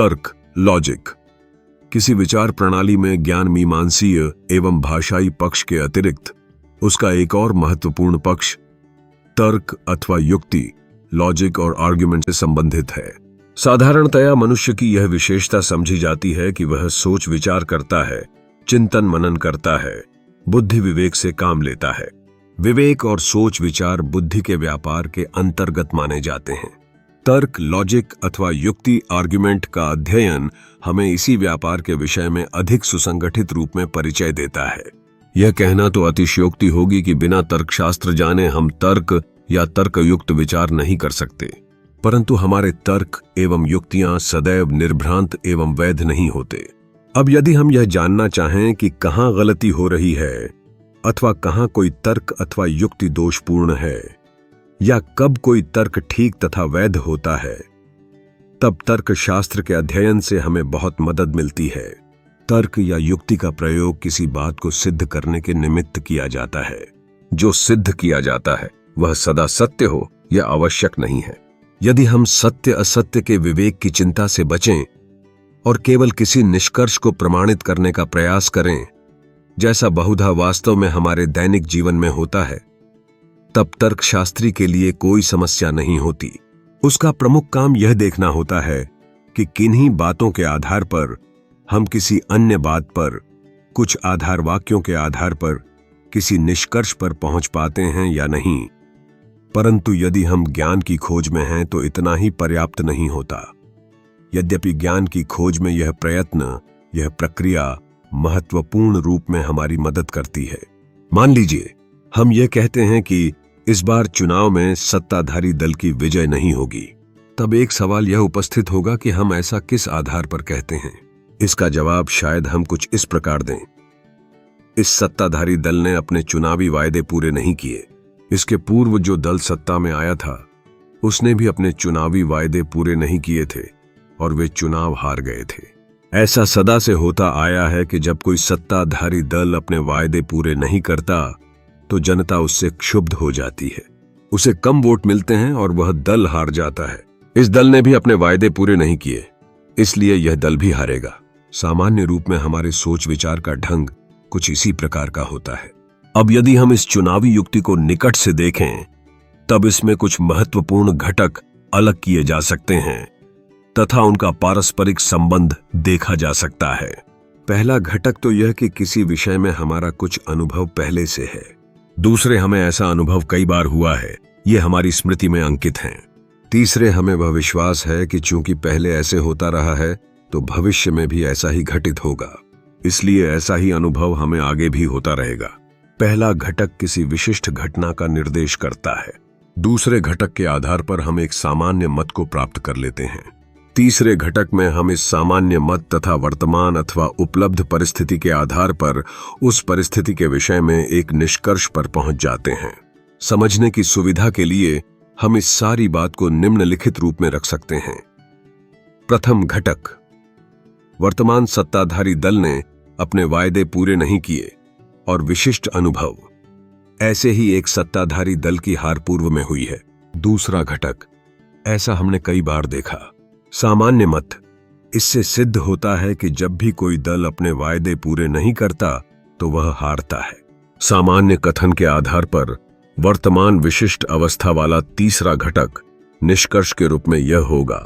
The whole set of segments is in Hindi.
तर्क, लॉजिक। किसी विचार प्रणाली में ज्ञान मीमांसीय एवं भाषाई पक्ष के अतिरिक्त उसका एक और महत्वपूर्ण पक्ष तर्क अथवा युक्ति, लॉजिक और आर्ग्यूमेंट से संबंधित है। साधारणतया मनुष्य की यह विशेषता समझी जाती है कि वह सोच विचार करता है, चिंतन मनन करता है, बुद्धि विवेक से काम लेता है। विवेक और सोच विचार बुद्धि के व्यापार के अंतर्गत माने जाते हैं। तर्क, लॉजिक अथवा युक्ति, आर्ग्यूमेंट का अध्ययन हमें इसी व्यापार के विषय में अधिक सुसंगठित रूप में परिचय देता है। यह कहना तो अतिशयोक्ति होगी कि बिना तर्कशास्त्र जाने हम तर्क या तर्कयुक्त विचार नहीं कर सकते, परंतु हमारे तर्क एवं युक्तियां सदैव निर्भ्रांत एवं वैध नहीं होते। अब यदि हम यह जानना चाहें कि कहाँ गलती हो रही है अथवा कहाँ कोई तर्क अथवा युक्ति दोषपूर्ण है या कब कोई तर्क ठीक तथा वैध होता है, तब तर्कशास्त्र के अध्ययन से हमें बहुत मदद मिलती है। तर्क या युक्ति का प्रयोग किसी बात को सिद्ध करने के निमित्त किया जाता है। जो सिद्ध किया जाता है वह सदा सत्य हो यह आवश्यक नहीं है। यदि हम सत्य असत्य के विवेक की चिंता से बचें और केवल किसी निष्कर्ष को प्रमाणित करने का प्रयास करें, जैसा बहुधा वास्तव में हमारे दैनिक जीवन में होता है, तब तर्कशास्त्री के लिए कोई समस्या नहीं होती। उसका प्रमुख काम यह देखना होता है कि किन्हीं बातों के आधार पर हम किसी अन्य बात पर, कुछ आधार वाक्यों के आधार पर किसी निष्कर्ष पर पहुंच पाते हैं या नहीं। परंतु यदि हम ज्ञान की खोज में हैं तो इतना ही पर्याप्त नहीं होता। यद्यपि ज्ञान की खोज में यह प्रयत्न, यह प्रक्रिया महत्वपूर्ण रूप में हमारी मदद करती है। मान लीजिए हम यह कहते हैं कि इस बार चुनाव में सत्ताधारी दल की विजय नहीं होगी, तब एक सवाल यह उपस्थित होगा कि हम ऐसा किस आधार पर कहते हैं। इसका जवाब शायद हम कुछ इस प्रकार दें: इस सत्ताधारी दल ने अपने चुनावी वायदे पूरे नहीं किए। इसके पूर्व जो दल सत्ता में आया था उसने भी अपने चुनावी वायदे पूरे नहीं किए थे और वे चुनाव हार गए थे। ऐसा सदा से होता आया है कि जब कोई सत्ताधारी दल अपने वायदे पूरे नहीं करता तो जनता उससे क्षुब्ध हो जाती है, उसे कम वोट मिलते हैं और वह दल हार जाता है। इस दल ने भी अपने वायदे पूरे नहीं किए, इसलिए यह दल भी हारेगा। सामान्य रूप में हमारे सोच विचार का ढंग कुछ इसी प्रकार का होता है। अब यदि हम इस चुनावी युक्ति को निकट से देखें, तब इसमें कुछ महत्वपूर्ण घटक अलग किए जा सकते हैं तथा उनका पारस्परिक संबंध देखा जा सकता है। पहला घटक तो यह कि किसी विषय में हमारा कुछ अनुभव पहले से है। दूसरे, हमें ऐसा अनुभव कई बार हुआ है, ये हमारी स्मृति में अंकित हैं। तीसरे, हमें वह विश्वास है कि चूंकि पहले ऐसे होता रहा है तो भविष्य में भी ऐसा ही घटित होगा, इसलिए ऐसा ही अनुभव हमें आगे भी होता रहेगा। पहला घटक किसी विशिष्ट घटना का निर्देश करता है। दूसरे घटक के आधार पर हम एक सामान्य मत को प्राप्त कर लेते हैं। तीसरे घटक में हम इस सामान्य मत तथा वर्तमान अथवा उपलब्ध परिस्थिति के आधार पर उस परिस्थिति के विषय में एक निष्कर्ष पर पहुंच जाते हैं। समझने की सुविधा के लिए हम इस सारी बात को निम्नलिखित रूप में रख सकते हैं। प्रथम घटक, वर्तमान सत्ताधारी दल ने अपने वायदे पूरे नहीं किए और विशिष्ट अनुभव, ऐसे ही एक सत्ताधारी दल की हार पूर्व में हुई है। दूसरा घटक, ऐसा हमने कई बार देखा, सामान्य मत। इससे सिद्ध होता है कि जब भी कोई दल अपने वायदे पूरे नहीं करता तो वह हारता है। सामान्य कथन के आधार पर वर्तमान विशिष्ट अवस्था वाला तीसरा घटक निष्कर्ष के रूप में यह होगा: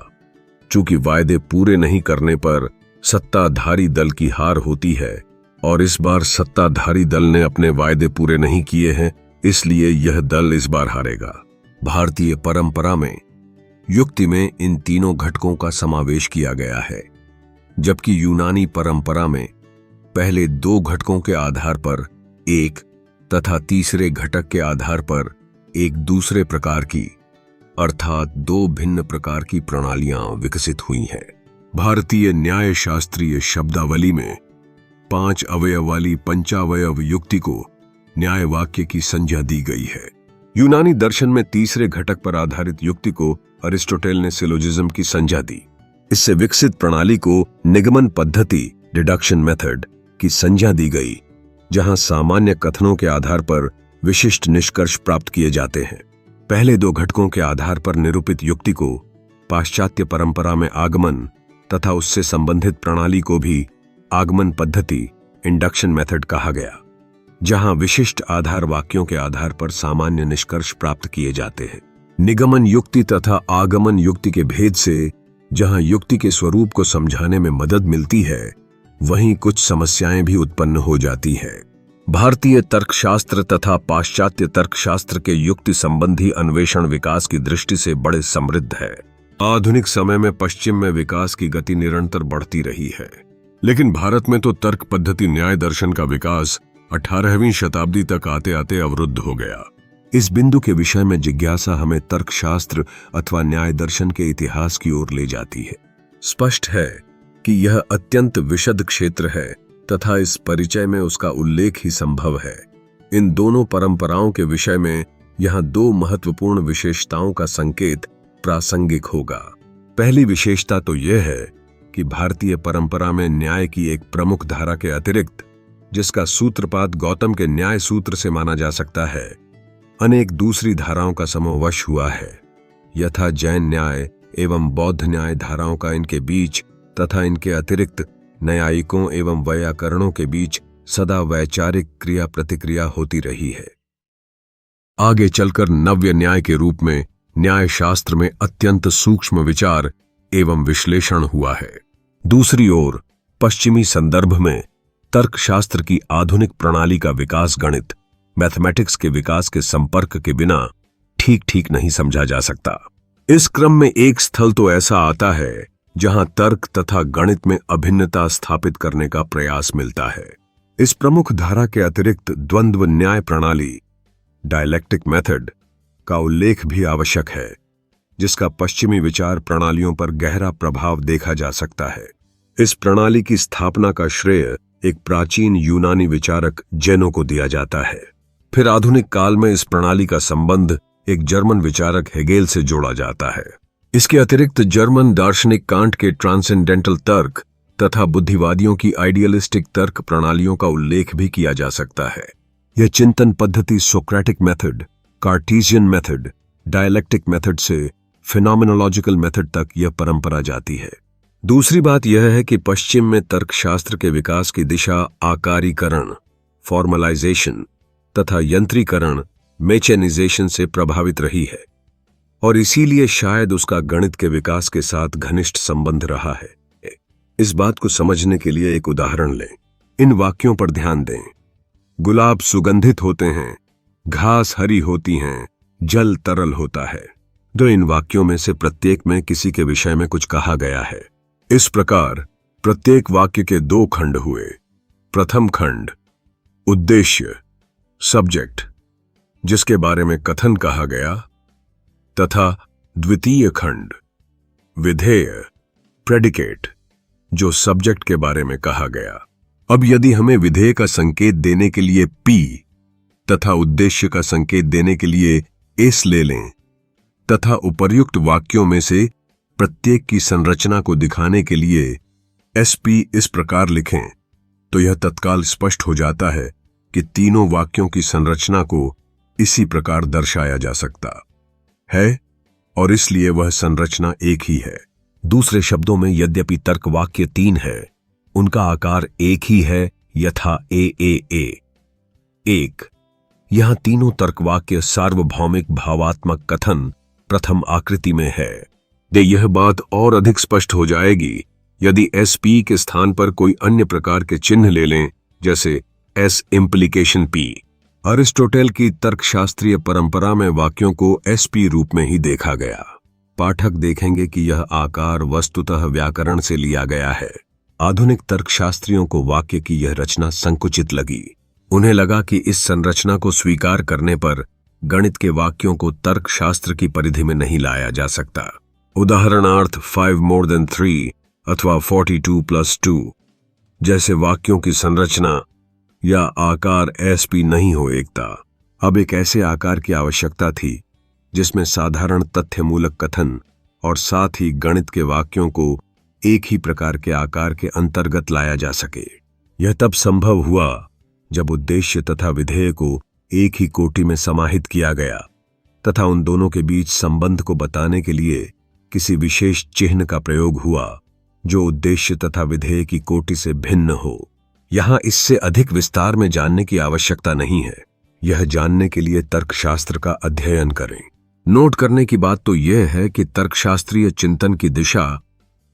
चूंकि वायदे पूरे नहीं करने पर सत्ताधारी दल की हार होती है और इस बार सत्ताधारी दल ने अपने वायदे पूरे नहीं किए हैं, इसलिए यह दल इस बार हारेगा। भारतीय परंपरा में युक्ति में इन तीनों घटकों का समावेश किया गया है, जबकि यूनानी परंपरा में पहले दो घटकों के आधार पर एक तथा तीसरे घटक के आधार पर एक दूसरे प्रकार की, अर्थात दो भिन्न प्रकार की प्रणालियां विकसित हुई हैं। भारतीय न्याय शास्त्रीय शब्दावली में 5 अवयव वाली पंचावयव युक्ति को न्याय वाक्य की संज्ञा दी गई है। यूनानी दर्शन में तीसरे घटक पर आधारित युक्ति को अरिस्टोटेल ने सिलोजिज्म की संज्ञा दी। इससे विकसित प्रणाली को निगमन पद्धति, डिडक्शन मेथड की संज्ञा दी गई, जहां सामान्य कथनों के आधार पर विशिष्ट निष्कर्ष प्राप्त किए जाते हैं। पहले दो घटकों के आधार पर निरूपित युक्ति को पाश्चात्य परंपरा में आगमन तथा उससे संबंधित प्रणाली को भी आगमन पद्धति इंडक्शन मेथड कहा गया, जहां विशिष्ट आधार वाक्यों के आधार पर सामान्य निष्कर्ष प्राप्त किए जाते हैं। निगमन युक्ति तथा आगमन युक्ति के भेद से जहां युक्ति के स्वरूप को समझाने में मदद मिलती है, वहीं कुछ समस्याएं भी उत्पन्न हो जाती है। भारतीय तर्कशास्त्र तथा पाश्चात्य तर्कशास्त्र के युक्ति संबंधी अन्वेषण विकास की दृष्टि से बड़े समृद्ध है। आधुनिक समय में पश्चिम में विकास की गति निरंतर बढ़ती रही है, लेकिन भारत में तो तर्क पद्धति न्याय दर्शन का विकास 18वीं शताब्दी तक आते आते अवरुद्ध हो गया। इस बिंदु के विषय में जिज्ञासा हमें तर्कशास्त्र अथवा न्याय दर्शन के इतिहास की ओर ले जाती है। स्पष्ट है कि यह अत्यंत विशद क्षेत्र है तथा इस परिचय में उसका उल्लेख ही संभव है। इन दोनों परंपराओं के विषय में यहाँ दो महत्वपूर्ण विशेषताओं का संकेत प्रासंगिक होगा। पहली विशेषता तो यह है कि भारतीय परंपरा में न्याय की एक प्रमुख धारा के अतिरिक्त, जिसका सूत्रपात गौतम के न्याय सूत्र से माना जा सकता है, अनेक दूसरी धाराओं का समावेश हुआ है। यथा जैन न्याय एवं बौद्ध न्याय धाराओं का इनके बीच तथा इनके अतिरिक्त न्यायिकों एवं वैयाकरणों के बीच सदा वैचारिक क्रिया प्रतिक्रिया होती रही है। आगे चलकर नव्य न्याय के रूप में न्याय शास्त्र में अत्यंत सूक्ष्म विचार एवं विश्लेषण हुआ है। दूसरी ओर पश्चिमी संदर्भ में तर्कशास्त्र की आधुनिक प्रणाली का विकास गणित मैथमेटिक्स के विकास के संपर्क के बिना ठीक ठीक नहीं समझा जा सकता। इस क्रम में एक स्थल तो ऐसा आता है जहां तर्क तथा गणित में अभिन्नता स्थापित करने का प्रयास मिलता है। इस प्रमुख धारा के अतिरिक्त द्वंद्व न्याय प्रणाली डायलेक्टिक मेथड का उल्लेख भी आवश्यक है, जिसका पश्चिमी विचार प्रणालियों पर गहरा प्रभाव देखा जा सकता है। इस प्रणाली की स्थापना का श्रेय एक प्राचीन यूनानी विचारक जेनो को दिया जाता है। फिर आधुनिक काल में इस प्रणाली का संबंध एक जर्मन विचारक हेगेल से जोड़ा जाता है। इसके अतिरिक्त जर्मन दार्शनिक कांट के ट्रांसेंडेंटल तर्क तथा बुद्धिवादियों की आइडियलिस्टिक तर्क प्रणालियों का उल्लेख भी किया जा सकता है। यह चिंतन पद्धति Socratic method, Cartesian method, dialectic method से फिनोमेनोलॉजिकल मेथड तक यह परंपरा जाती है। दूसरी बात यह है कि पश्चिम में तर्कशास्त्र के विकास की दिशा आकारीकरण, फॉर्मलाइजेशन तथा यंत्रीकरण, मैकेनाइजेशन से प्रभावित रही है और इसीलिए शायद उसका गणित के विकास के साथ घनिष्ठ संबंध रहा है। इस बात को समझने के लिए एक उदाहरण लें। इन वाक्यों पर ध्यान दें। गुलाब सुगंधित होते हैं, घास हरी होती हैं, जल तरल होता है। तो इन वाक्यों में से प्रत्येक में किसी के विषय में कुछ कहा गया है। इस प्रकार प्रत्येक वाक्य के दो खंड हुए। प्रथम खंड उद्देश्य, सब्जेक्ट, जिसके बारे में कथन कहा गया, तथा द्वितीय खंड विधेय, प्रेडिकेट, जो सब्जेक्ट के बारे में कहा गया। अब यदि हमें विधेय का संकेत देने के लिए P तथा उद्देश्य का संकेत देने के लिए S ले लें तथा उपर्युक्त वाक्यों में से प्रत्येक की संरचना को दिखाने के लिए SP इस प्रकार लिखें, तो यह तत्काल स्पष्ट हो जाता है कि तीनों वाक्यों की संरचना को इसी प्रकार दर्शाया जा सकता है और इसलिए वह संरचना एक ही है। दूसरे शब्दों में यद्यपि तर्क वाक्य 3 है, उनका आकार एक ही है, यथा A। 1 यहां तीनों तर्कवाक्य सार्वभौमिक भावात्मक कथन प्रथम आकृति में है। यह बात और अधिक स्पष्ट हो जाएगी यदि SP के स्थान पर कोई अन्य प्रकार के चिन्ह ले लें, जैसे S इम्प्लीकेशन P। अरिस्टोटेल की तर्कशास्त्रीय परंपरा में वाक्यों को SP रूप में ही देखा गया। पाठक देखेंगे कि यह आकार वस्तुतः व्याकरण से लिया गया है। आधुनिक तर्कशास्त्रियों को वाक्य की यह रचना संकुचित लगी। उन्हें लगा कि इस संरचना को स्वीकार करने पर गणित के वाक्यों को तर्कशास्त्र की परिधि में नहीं लाया जा सकता। उदाहरणार्थ 5 more than 3 अथवा 42 + 2 जैसे वाक्यों की संरचना या आकार SP नहीं हो एकता। अब एक ऐसे आकार की आवश्यकता थी जिसमें साधारण तथ्यमूलक कथन और साथ ही गणित के वाक्यों को एक ही प्रकार के आकार के अंतर्गत लाया जा सके। यह तब संभव हुआ जब उद्देश्य तथा विधेय को एक ही कोटि में समाहित किया गया तथा उन दोनों के बीच संबंध को बताने के लिए किसी विशेष चिन्ह का प्रयोग हुआ, जो उद्देश्य तथा विधेय की कोटि से भिन्न हो। यहां इससे अधिक विस्तार में जानने की आवश्यकता नहीं है। यह जानने के लिए तर्कशास्त्र का अध्ययन करें। नोट करने की बात तो यह है कि तर्कशास्त्रीय चिंतन की दिशा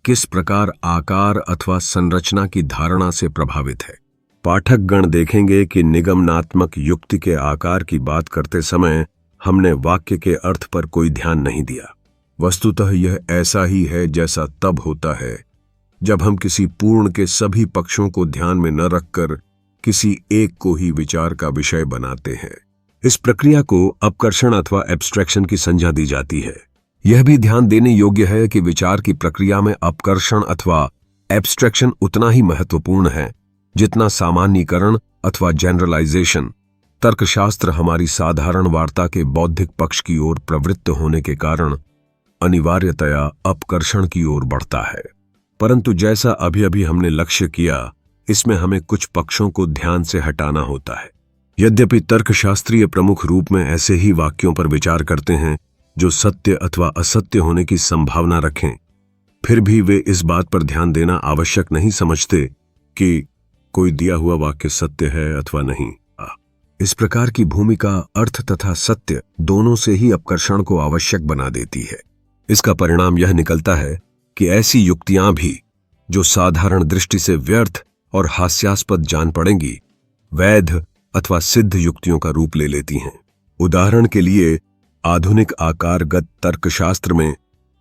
किस प्रकार आकार अथवा संरचना की धारणा से प्रभावित है। पाठकगण देखेंगे कि निगमनात्मक युक्ति के आकार की बात करते समय हमने वाक्य के अर्थ पर कोई ध्यान नहीं दिया। वस्तुतः यह ऐसा ही है जैसा तब होता है जब हम किसी पूर्ण के सभी पक्षों को ध्यान में न रखकर किसी एक को ही विचार का विषय बनाते हैं। इस प्रक्रिया को अपकर्षण अथवा एब्स्ट्रैक्शन की संज्ञा दी जाती है। यह भी ध्यान देने योग्य है कि विचार की प्रक्रिया में अपकर्षण अथवा एब्स्ट्रैक्शन उतना ही महत्वपूर्ण है जितना सामान्यीकरण अथवा जनरलाइजेशन। तर्कशास्त्र हमारी साधारण वार्ता के बौद्धिक पक्ष की ओर प्रवृत्त होने के कारण अनिवार्यतया अपकर्षण की ओर बढ़ता है, परंतु जैसा अभी अभी हमने लक्ष्य किया, इसमें हमें कुछ पक्षों को ध्यान से हटाना होता है। यद्यपि तर्कशास्त्रीय प्रमुख रूप में ऐसे ही वाक्यों पर विचार करते हैं जो सत्य अथवा असत्य होने की संभावना रखें, फिर भी वे इस बात पर ध्यान देना आवश्यक नहीं समझते कि कोई दिया हुआ वाक्य सत्य है अथवा नहीं। इस प्रकार की भूमिका अर्थ तथा सत्य दोनों से ही अपकर्षण को आवश्यक बना देती है। इसका परिणाम यह निकलता है कि ऐसी युक्तियां भी जो साधारण दृष्टि से व्यर्थ और हास्यास्पद जान पड़ेंगी, वैध अथवा सिद्ध युक्तियों का रूप ले लेती हैं। उदाहरण के लिए आधुनिक आकारगत तर्कशास्त्र में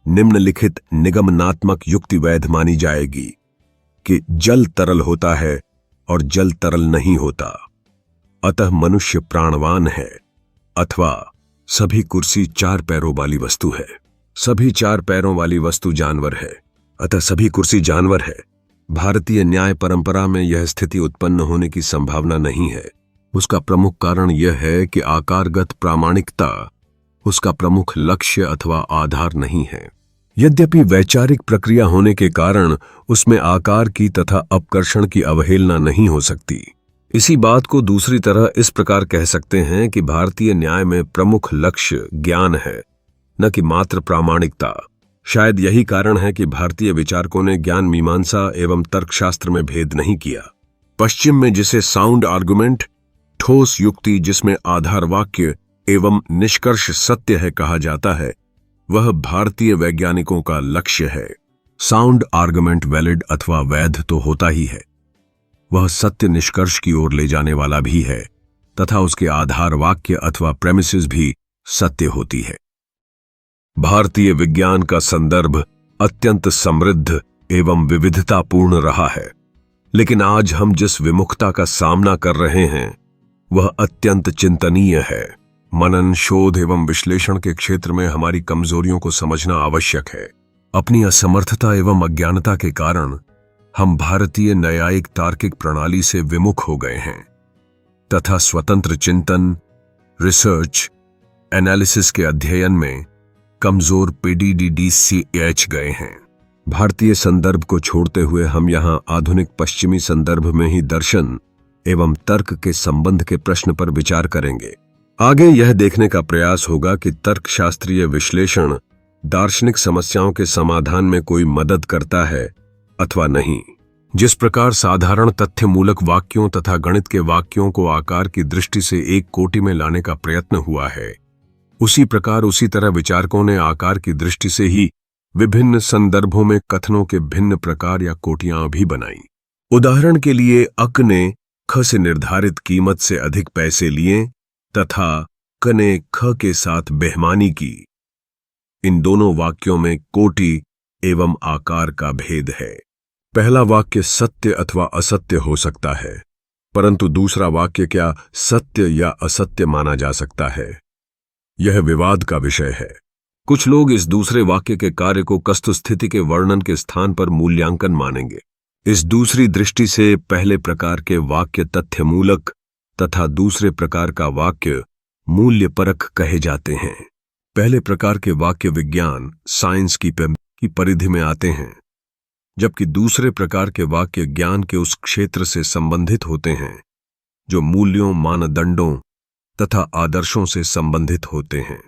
निम्नलिखित निगमनात्मक युक्ति वैध मानी जाएगी कि जल तरल होता है और जल तरल नहीं होता, अतः मनुष्य प्राणवान है, अथवा सभी कुर्सी 4 पैरों वाली वस्तु है, सभी 4 पैरों वाली वस्तु जानवर है, अतः सभी कुर्सी जानवर है। भारतीय न्याय परंपरा में यह स्थिति उत्पन्न होने की संभावना नहीं है। उसका प्रमुख कारण यह है कि आकारगत प्रामाणिकता उसका प्रमुख लक्ष्य अथवा आधार नहीं है। यद्यपि वैचारिक प्रक्रिया होने के कारण उसमें आकार की तथा अपकर्षण की अवहेलना नहीं हो सकती। इसी बात को दूसरी तरह इस प्रकार कह सकते हैं कि भारतीय न्याय में प्रमुख लक्ष्य ज्ञान है, न कि मात्र प्रामाणिकता। शायद यही कारण है कि भारतीय विचारकों ने ज्ञान मीमांसा एवं तर्कशास्त्र में भेद नहीं किया। पश्चिम में जिसे साउंड आर्गुमेंट, ठोस युक्ति जिसमें आधार वाक्य एवं निष्कर्ष सत्य है कहा जाता है, वह भारतीय वैज्ञानिकों का लक्ष्य है। साउंड आर्गुमेंट वैलिड अथवा वैध तो होता ही है, वह सत्य निष्कर्ष की ओर ले जाने वाला भी है तथा उसके आधार वाक्य अथवा प्रेमिसेस भी सत्य होती है। भारतीय विज्ञान का संदर्भ अत्यंत समृद्ध एवं विविधतापूर्ण रहा है, लेकिन आज हम जिस विमुखता का सामना कर रहे हैं वह अत्यंत चिंतनीय है। मनन, शोध एवं विश्लेषण के क्षेत्र में हमारी कमजोरियों को समझना आवश्यक है। अपनी असमर्थता एवं अज्ञानता के कारण हम भारतीय न्यायिक तार्किक प्रणाली से विमुख हो गए हैं तथा स्वतंत्र चिंतन, रिसर्च, एनालिसिस के अध्ययन में कमजोर PDDCH गए हैं। भारतीय संदर्भ को छोड़ते हुए हम यहां आधुनिक पश्चिमी संदर्भ में ही दर्शन एवं तर्क के संबंध के प्रश्न पर विचार करेंगे। आगे यह देखने का प्रयास होगा कि तर्कशास्त्रीय विश्लेषण दार्शनिक समस्याओं के समाधान में कोई मदद करता है अथवा नहीं। जिस प्रकार साधारण तथ्यमूलक वाक्यों तथा गणित के वाक्यों को आकार की दृष्टि से एक कोटि में लाने का प्रयत्न हुआ है, उसी प्रकार उसी तरह विचारकों ने आकार की दृष्टि से ही विभिन्न संदर्भों में कथनों के भिन्न प्रकार या कोटियां भी बनाई। उदाहरण के लिए अक ने ख से निर्धारित कीमत से अधिक पैसे लिए तथा क ने ख के साथ बेईमानी की। इन दोनों वाक्यों में कोटि एवं आकार का भेद है। पहला वाक्य सत्य अथवा असत्य हो सकता है, परंतु दूसरा वाक्य क्या सत्य या असत्य माना जा सकता है, यह विवाद का विषय है। कुछ लोग इस दूसरे वाक्य के कार्य को कस्तुस्थिति के वर्णन के स्थान पर मूल्यांकन मानेंगे। इस दूसरी दृष्टि से पहले प्रकार के वाक्य तथ्यमूलक तथा दूसरे प्रकार का वाक्य मूल्यपरक कहे जाते हैं। पहले प्रकार के वाक्य विज्ञान, साइंस की परिधि में आते हैं, जबकि दूसरे प्रकार के वाक्य ज्ञान के उस क्षेत्र से संबंधित होते हैं जो मूल्यों, मानदंडों तथा आदर्शों से संबंधित होते हैं।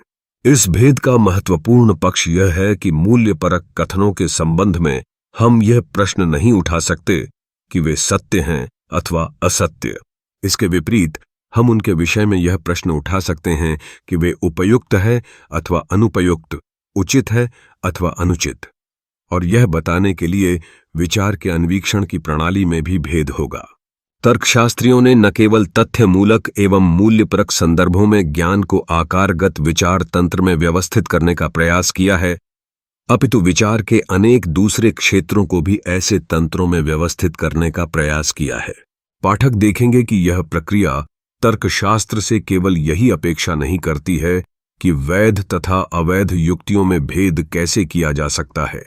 इस भेद का महत्वपूर्ण पक्ष यह है कि मूल्यपरक कथनों के संबंध में हम यह प्रश्न नहीं उठा सकते कि वे सत्य हैं अथवा असत्य। इसके विपरीत हम उनके विषय में यह प्रश्न उठा सकते हैं कि वे उपयुक्त है अथवा अनुपयुक्त, उचित है अथवा अनुचित। और यह बताने के लिए विचार के अन्वीक्षण की प्रणाली में भी भेद होगा। तर्कशास्त्रियों ने न केवल तथ्य मूलक एवं मूल्यपरक संदर्भों में ज्ञान को आकारगत विचार तंत्र में व्यवस्थित करने का प्रयास किया है, अपितु विचार के अनेक दूसरे क्षेत्रों को भी ऐसे तंत्रों में व्यवस्थित करने का प्रयास किया है। पाठक देखेंगे कि यह प्रक्रिया तर्कशास्त्र से केवल यही अपेक्षा नहीं करती है कि वैध तथा अवैध युक्तियों में भेद कैसे किया जा सकता है,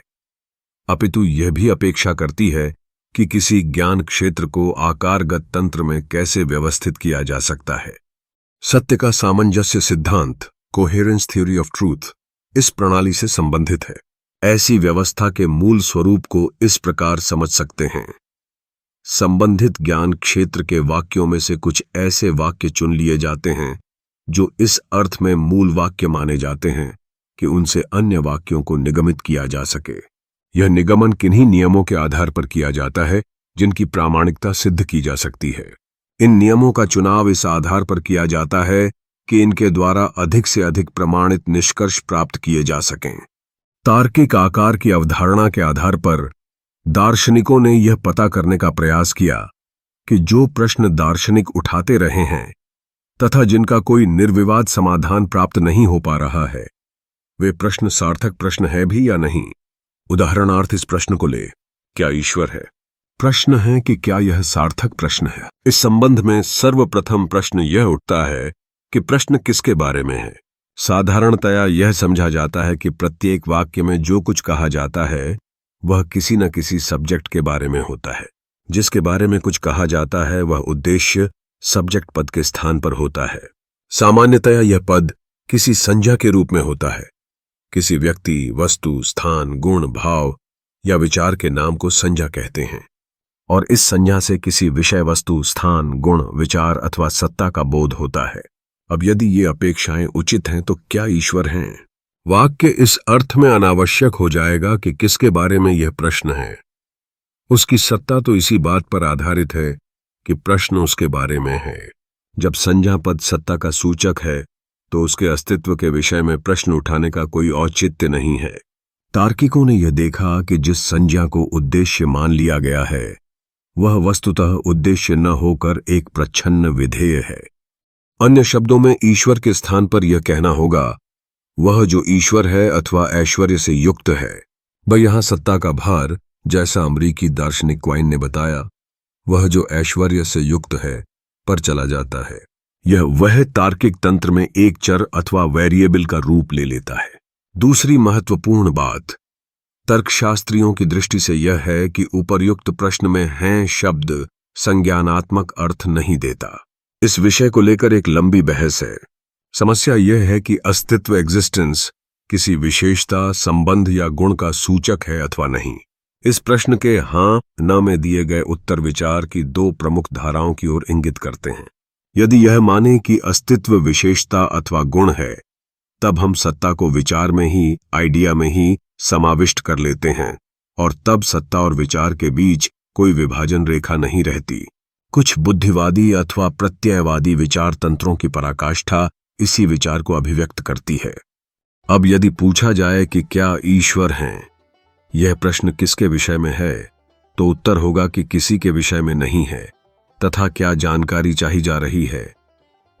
अपितु यह भी अपेक्षा करती है कि किसी ज्ञान क्षेत्र को आकारगत तंत्र में कैसे व्यवस्थित किया जा सकता है। सत्य का सामंजस्य सिद्धांत, कोहेरेंस थ्योरी ऑफ ट्रूथ, इस प्रणाली से संबंधित है। ऐसी व्यवस्था के मूल स्वरूप को इस प्रकार समझ सकते हैं। संबंधित ज्ञान क्षेत्र के वाक्यों में से कुछ ऐसे वाक्य चुन लिए जाते हैं जो इस अर्थ में मूल वाक्य माने जाते हैं कि उनसे अन्य वाक्यों को निगमित किया जा सके। यह निगमन किन्हीं नियमों के आधार पर किया जाता है जिनकी प्रामाणिकता सिद्ध की जा सकती है। इन नियमों का चुनाव इस आधार पर किया जाता है कि इनके द्वारा अधिक से अधिक प्रमाणित निष्कर्ष प्राप्त किए जा सकें। तार्किक आकार की अवधारणा के आधार पर दार्शनिकों ने यह पता करने का प्रयास किया कि जो प्रश्न दार्शनिक उठाते रहे हैं तथा जिनका कोई निर्विवाद समाधान प्राप्त नहीं हो पा रहा है, वे प्रश्न सार्थक प्रश्न है भी या नहीं। उदाहरणार्थ इस प्रश्न को ले, क्या ईश्वर है? प्रश्न है कि क्या यह सार्थक प्रश्न है। इस संबंध में सर्वप्रथम प्रश्न यह उठता है कि प्रश्न किसके बारे में है। साधारणतया यह समझा जाता है कि प्रत्येक वाक्य में जो कुछ कहा जाता है वह किसी न किसी सब्जेक्ट के बारे में होता है। जिसके बारे में कुछ कहा जाता है वह उद्देश्य सब्जेक्ट पद के स्थान पर होता है। सामान्यतया यह पद किसी संज्ञा के रूप में होता है। किसी व्यक्ति, वस्तु, स्थान, गुण, भाव या विचार के नाम को संज्ञा कहते हैं और इस संज्ञा से किसी विषय वस्तु, स्थान, गुण, विचार अथवा सत्ता का बोध होता है। अब यदि ये अपेक्षाएं उचित हैं तो क्या ईश्वर हैं? वाक्य इस अर्थ में अनावश्यक हो जाएगा कि किसके बारे में यह प्रश्न है। उसकी सत्ता तो इसी बात पर आधारित है कि प्रश्न उसके बारे में है। जब संज्ञा पद सत्ता का सूचक है तो उसके अस्तित्व के विषय में प्रश्न उठाने का कोई औचित्य नहीं है। तार्किकों ने यह देखा कि जिस संज्ञा को उद्देश्य मान लिया गया है वह वस्तुतः उद्देश्य न होकर एक प्रच्छन्न विधेय है। अन्य शब्दों में ईश्वर के स्थान पर यह कहना होगा, वह जो ईश्वर है अथवा ऐश्वर्य से युक्त है। वह यहां सत्ता का भार, जैसा अमरीकी दार्शनिक क्वाइन ने बताया, वह जो ऐश्वर्य से युक्त है पर चला जाता है। यह वह तार्किक तंत्र में एक चर अथवा वेरिएबल का रूप ले लेता है। दूसरी महत्वपूर्ण बात तर्कशास्त्रियों की दृष्टि से यह है कि उपर्युक्त प्रश्न में हैं शब्द संज्ञानात्मक अर्थ नहीं देता। इस विषय को लेकर एक लंबी बहस है। समस्या यह है कि अस्तित्व एग्जिस्टेंस किसी विशेषता, संबंध या गुण का सूचक है अथवा नहीं। इस प्रश्न के हाँ न में दिए गए उत्तर विचार की दो प्रमुख धाराओं की ओर इंगित करते हैं। यदि यह माने कि अस्तित्व विशेषता अथवा गुण है, तब हम सत्ता को विचार में ही, आइडिया में ही समाविष्ट कर लेते हैं और तब सत्ता और विचार के बीच कोई विभाजन रेखा नहीं रहती। कुछ बुद्धिवादी अथवा प्रत्ययवादी विचार तंत्रों की पराकाष्ठा इसी विचार को अभिव्यक्त करती है। अब यदि पूछा जाए कि क्या ईश्वर हैं, यह प्रश्न किसके विषय में है, तो उत्तर होगा कि किसी के विषय में नहीं है। तथा क्या जानकारी चाही जा रही है,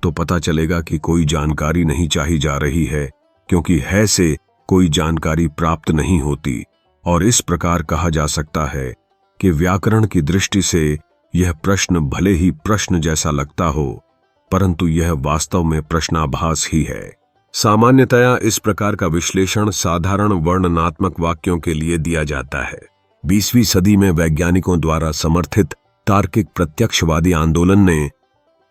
तो पता चलेगा कि कोई जानकारी नहीं चाही जा रही है, क्योंकि है से कोई जानकारी प्राप्त नहीं होती। और इस प्रकार कहा जा सकता है कि व्याकरण की दृष्टि से यह प्रश्न भले ही प्रश्न जैसा लगता हो, परंतु यह वास्तव में प्रश्नाभास ही है। सामान्यतया इस प्रकार का विश्लेषण साधारण वर्णनात्मक वाक्यों के लिए दिया जाता है। 20वीं सदी में वैज्ञानिकों द्वारा समर्थित तार्किक प्रत्यक्षवादी आंदोलन ने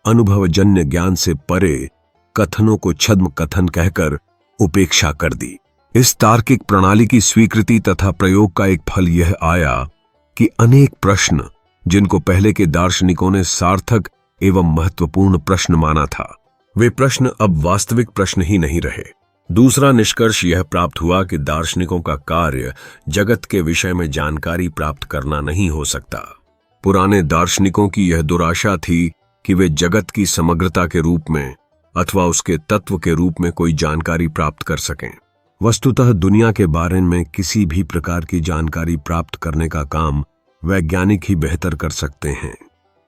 अनुभवजन्य ज्ञान से परे कथनों को छद्म कथन कहकर उपेक्षा कर दी। इस तार्किक प्रणाली की स्वीकृति तथा प्रयोग का एक फल यह आया कि अनेक प्रश्न जिनको पहले के दार्शनिकों ने सार्थक एवं महत्वपूर्ण प्रश्न माना था, वे प्रश्न अब वास्तविक प्रश्न ही नहीं रहे। दूसरा निष्कर्ष यह प्राप्त हुआ कि दार्शनिकों का कार्य जगत के विषय में जानकारी प्राप्त करना नहीं हो सकता। पुराने दार्शनिकों की यह दुराशा थी कि वे जगत की समग्रता के रूप में अथवा उसके तत्व के रूप में कोई जानकारी प्राप्त कर सकें। वस्तुतः दुनिया के बारे में किसी भी प्रकार की जानकारी प्राप्त करने का काम वैज्ञानिक ही बेहतर कर सकते हैं।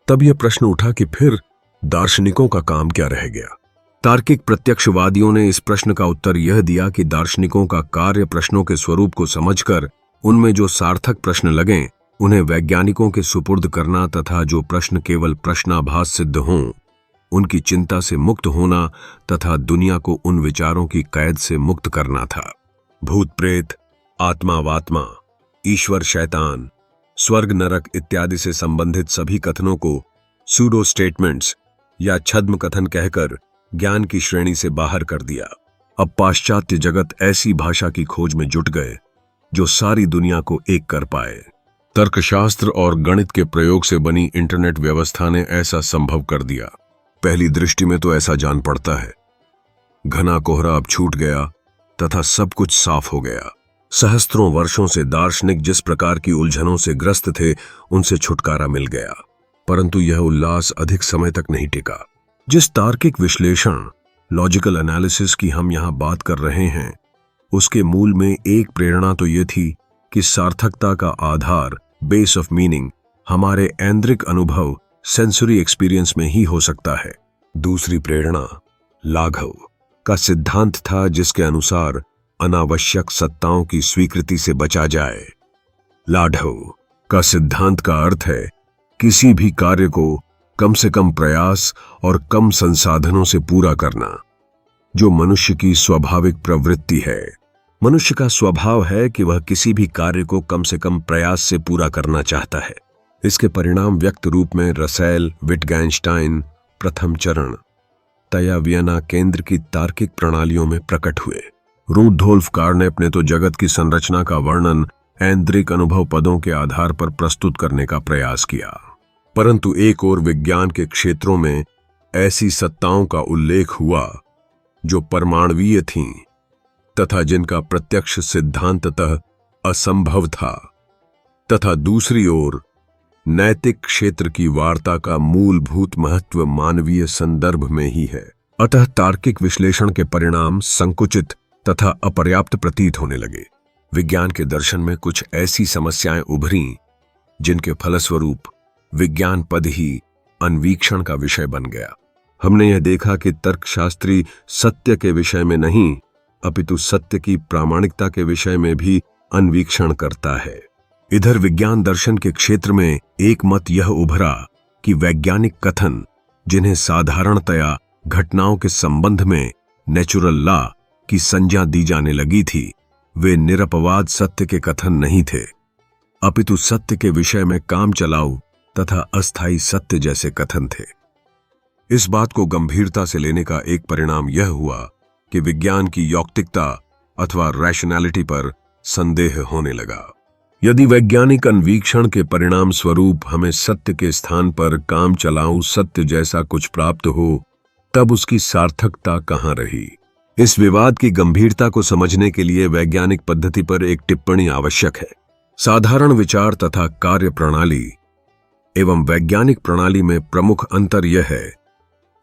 तब यह प्रश्न उठा कि फिर दार्शनिकों का काम क्या रह गया। तार्किक प्रत्यक्षवादियों ने इस प्रश्न का उत्तर यह दिया कि दार्शनिकों का कार्य प्रश्नों के स्वरूप को समझकर उनमें जो सार्थक प्रश्न लगें उन्हें वैज्ञानिकों के सुपुर्द करना तथा जो प्रश्न केवल प्रश्नाभास सिद्ध हों उनकी चिंता से मुक्त होना तथा दुनिया को उन विचारों की कैद से मुक्त करना था। भूत प्रेत, आत्मा वात्मा, ईश्वर शैतान, स्वर्ग नरक इत्यादि से संबंधित सभी कथनों को सूडो स्टेटमेंट्स या छद्म कथन कहकर ज्ञान की श्रेणी से बाहर कर दिया। अब पाश्चात्य जगत ऐसी भाषा की खोज में जुट गए जो सारी दुनिया को एक कर पाए। तर्कशास्त्र और गणित के प्रयोग से बनी इंटरनेट व्यवस्था ने ऐसा संभव कर दिया। पहली दृष्टि में तो ऐसा जान पड़ता है। घना कोहरा अब छूट गया तथा सब कुछ साफ हो गया। सहस्त्रों वर्षों से दार्शनिक जिस प्रकार की उलझनों से ग्रस्त थे उनसे छुटकारा मिल गया। परंतु यह उल्लास अधिक समय तक नहीं टिका। जिस तार्किक विश्लेषण लॉजिकल एनालिसिस की हम यहां बात कर रहे हैं उसके मूल में एक प्रेरणा तो यह थी कि सार्थकता का आधार बेस ऑफ मीनिंग हमारे ऐन्द्रिक अनुभव सेंसरी एक्सपीरियंस में ही हो सकता है। दूसरी प्रेरणा लाघव का सिद्धांत था जिसके अनुसार अनावश्यक सत्ताओं की स्वीकृति से बचा जाए। लाघव का सिद्धांत का अर्थ है किसी भी कार्य को कम से कम प्रयास और कम संसाधनों से पूरा करना, जो मनुष्य की स्वाभाविक प्रवृत्ति है। मनुष्य का स्वभाव है कि वह किसी भी कार्य को कम से कम प्रयास से पूरा करना चाहता है। इसके परिणाम व्यक्त रूप में रसेल, विटगेनस्टाइन, प्रथम चरण, तया वियना केंद्र की तार्किक प्रणालियों में प्रकट हुए। रूडोल्फ कार ने अपने तो जगत की संरचना का वर्णन ऐन्द्रिक अनुभव पदों के आधार पर प्रस्तुत करने का प्रयास किया, परंतु एक और विज्ञान के क्षेत्रों में ऐसी सत्ताओं का उल्लेख हुआ जो परमाणुवीय थीं तथा जिनका प्रत्यक्ष सिद्धांततः असंभव था, तथा दूसरी ओर नैतिक क्षेत्र की वार्ता का मूलभूत महत्व मानवीय संदर्भ में ही है। अतः तार्किक विश्लेषण के परिणाम संकुचित तथा अपर्याप्त प्रतीत होने लगे। विज्ञान के दर्शन में कुछ ऐसी समस्याएं उभरी जिनके फलस्वरूप विज्ञान पद ही अन्वीक्षण का विषय बन गया। हमने यह देखा कि तर्कशास्त्री सत्य के विषय में नहीं अपितु सत्य की प्रामाणिकता के विषय में भी अन्वीक्षण करता है। इधर विज्ञान दर्शन के क्षेत्र में एक मत यह उभरा कि वैज्ञानिक कथन जिन्हें साधारणतया घटनाओं के संबंध में नेचुरल लॉ की संज्ञा दी जाने लगी थी, वे निरपवाद सत्य के कथन नहीं थे, अपितु सत्य के विषय में काम चलाऊ तथा अस्थायी सत्य जैसे कथन थे। इस बात को गंभीरता से लेने का एक परिणाम यह हुआ कि विज्ञान की यौक्तिकता अथवा रैशनैलिटी पर संदेह होने लगा। यदि वैज्ञानिक अन्वीक्षण के परिणाम स्वरूप हमें सत्य के स्थान पर काम चलाऊ सत्य जैसा कुछ प्राप्त हो, तब उसकी सार्थकता कहाँ रही? इस विवाद की गंभीरता को समझने के लिए वैज्ञानिक पद्धति पर एक टिप्पणी आवश्यक है। साधारण विचार तथा कार्य प्रणाली एवं वैज्ञानिक प्रणाली में प्रमुख अंतर यह है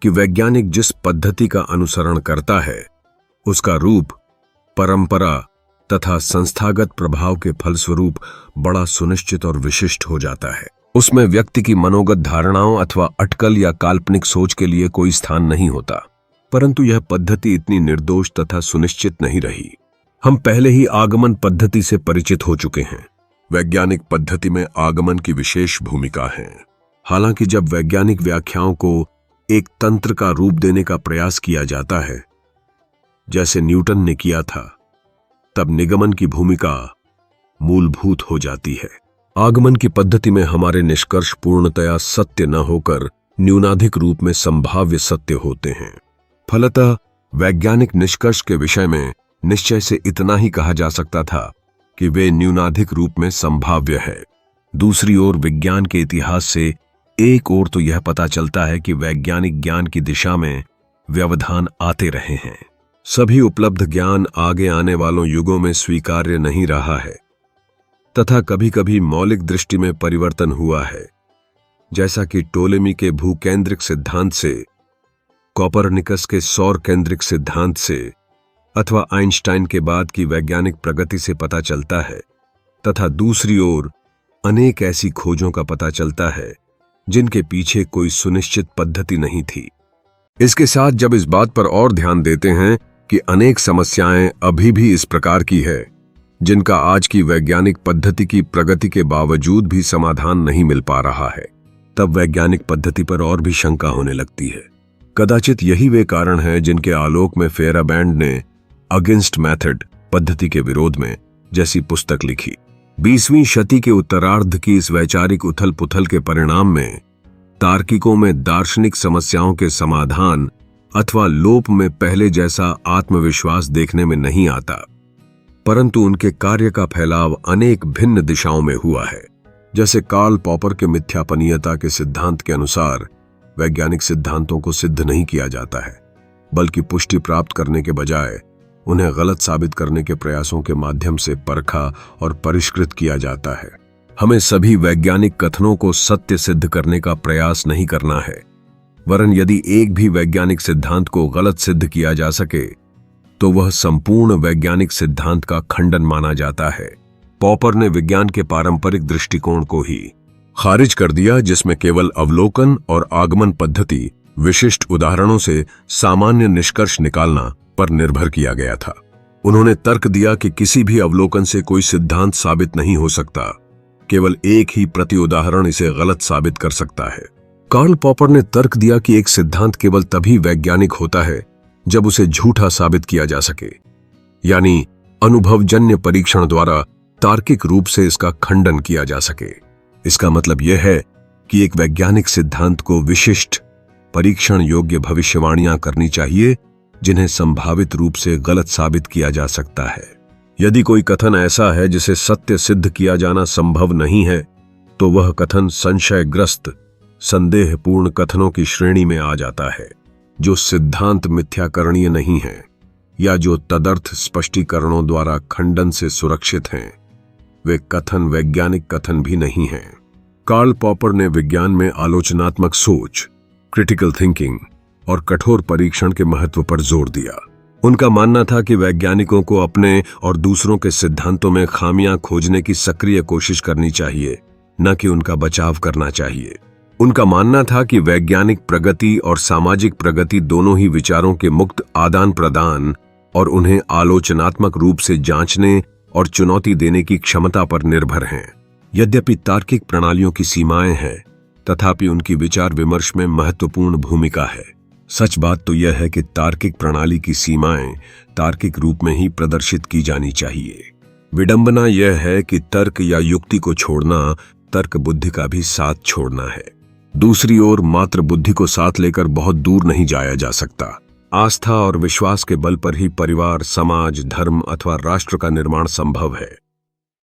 कि वैज्ञानिक जिस पद्धति का अनुसरण करता है उसका रूप, परंपरा तथा संस्थागत प्रभाव के फलस्वरूप बड़ा सुनिश्चित और विशिष्ट हो जाता है। उसमें व्यक्ति की मनोगत धारणाओं अथवा अटकल या काल्पनिक सोच के लिए कोई स्थान नहीं होता। परंतु यह पद्धति इतनी निर्दोष तथा सुनिश्चित नहीं रही। हम पहले ही आगमन पद्धति से परिचित हो चुके हैं। वैज्ञानिक पद्धति में आगमन की विशेष भूमिका है। हालांकि जब वैज्ञानिक व्याख्याओं को एक तंत्र का रूप देने का प्रयास किया जाता है, जैसे न्यूटन ने किया था, तब निगमन की भूमिका मूलभूत हो जाती है। आगमन की पद्धति में हमारे निष्कर्ष पूर्णतया सत्य न होकर न्यूनाधिक रूप में संभाव्य सत्य होते हैं। फलतः वैज्ञानिक निष्कर्ष के विषय में निश्चय से इतना ही कहा जा सकता था कि वे न्यूनाधिक रूप में संभाव्य है। दूसरी ओर विज्ञान के इतिहास से एक ओर तो यह पता चलता है कि वैज्ञानिक ज्ञान की दिशा में व्यवधान आते रहे हैं। सभी उपलब्ध ज्ञान आगे आने वालों युगों में स्वीकार्य नहीं रहा है तथा कभी कभी मौलिक दृष्टि में परिवर्तन हुआ है, जैसा कि टोलेमी के भूकेंद्रिक सिद्धांत से, कोपरनिकस के सौर केंद्रिक सिद्धांत से अथवा आइंस्टाइन के बाद की वैज्ञानिक प्रगति से पता चलता है, तथा दूसरी ओर अनेक ऐसी खोजों का पता चलता है जिनके पीछे कोई सुनिश्चित पद्धति नहीं थी। इसके साथ जब इस बात पर और ध्यान देते हैं कि अनेक समस्याएं अभी भी इस प्रकार की है जिनका आज की वैज्ञानिक पद्धति की प्रगति के बावजूद भी समाधान नहीं मिल पा रहा है, तब वैज्ञानिक पद्धति पर और भी शंका होने लगती है। कदाचित यही वे कारण हैं जिनके आलोक में फेराबैंड ने अगेंस्ट मेथड, पद्धति के विरोध में, जैसी पुस्तक लिखी। 20वीं शती के उत्तरार्ध की इस वैचारिक उथल पुथल के परिणाम में तार्किकों में दार्शनिक समस्याओं के समाधान अथवा लोप में पहले जैसा आत्मविश्वास देखने में नहीं आता, परंतु उनके कार्य का फैलाव अनेक भिन्न दिशाओं में हुआ है। जैसे कार्ल पॉपर के मिथ्यापनीयता के सिद्धांत के अनुसार वैज्ञानिक सिद्धांतों को सिद्ध नहीं किया जाता है, बल्कि पुष्टि प्राप्त करने के बजाय उन्हें गलत साबित करने के प्रयासों के माध्यम से परखा और परिष्कृत किया जाता है। हमें सभी वैज्ञानिक कथनों को सत्य सिद्ध करने का प्रयास नहीं करना है, वरन यदि एक भी वैज्ञानिक सिद्धांत को गलत सिद्ध किया जा सके तो वह संपूर्ण वैज्ञानिक सिद्धांत का खंडन माना जाता है। पॉपर ने विज्ञान के पारंपरिक दृष्टिकोण को ही खारिज कर दिया, जिसमें केवल अवलोकन और आगमन पद्धति विशिष्ट उदाहरणों से सामान्य निष्कर्ष निकालना पर निर्भर किया गया था। उन्होंने तर्क दिया कि किसी भी अवलोकन से कोई सिद्धांत साबित नहीं हो सकता, केवल एक ही प्रति उदाहरण इसे गलत साबित कर सकता है। कार्ल पॉपर ने तर्क दिया कि एक सिद्धांत केवल तभी वैज्ञानिक होता है जब उसे झूठा साबित किया जा सके, यानी अनुभवजन्य परीक्षण द्वारा तार्किक रूप से इसका खंडन किया जा सके। इसका मतलब यह है कि एक वैज्ञानिक सिद्धांत को विशिष्ट परीक्षण योग्य भविष्यवाणियां करनी चाहिए जिन्हें संभावित रूप से गलत साबित किया जा सकता है। यदि कोई कथन ऐसा है जिसे सत्य सिद्ध किया जाना संभव नहीं है, तो वह कथन संशयग्रस्त, संदेहपूर्ण कथनों की श्रेणी में आ जाता है, जो सिद्धांत मिथ्याकरणीय नहीं है या जो तदर्थ स्पष्टीकरणों द्वारा खंडन से सुरक्षित हैं। वे कथन वैज्ञानिक कथन भी नहीं हैं। कार्ल पॉपर ने विज्ञान में आलोचनात्मक सोच, क्रिटिकल थिंकिंग और कठोर परीक्षण के महत्व पर जोर दिया। उनका मानना था कि वैज्ञानिकों को अपने और दूसरों के सिद्धांतों में खामियां खोजने की सक्रिय कोशिश करनी चाहिए, न कि उनका बचाव करना चाहिए। उनका मानना था कि वैज्ञानिक प्रगति और सामाजिक प्रगति दोनों ही विचारों के मुक्त आदान प्रदान और उन्हें आलोचनात्मक रूप से जांचने और चुनौती देने की क्षमता पर निर्भर हैं। यद्यपि तार्किक प्रणालियों की सीमाएं हैं, तथापि उनकी विचार विमर्श में महत्वपूर्ण भूमिका है। सच बात तो यह है कि तार्किक प्रणाली की सीमाएं तार्किक रूप में ही प्रदर्शित की जानी चाहिए। विडंबना यह है कि तर्क या युक्ति को छोड़ना तर्क बुद्धि का भी साथ छोड़ना है। दूसरी ओर मात्र बुद्धि को साथ लेकर बहुत दूर नहीं जाया जा सकता। आस्था और विश्वास के बल पर ही परिवार, समाज, धर्म अथवा राष्ट्र का निर्माण संभव है।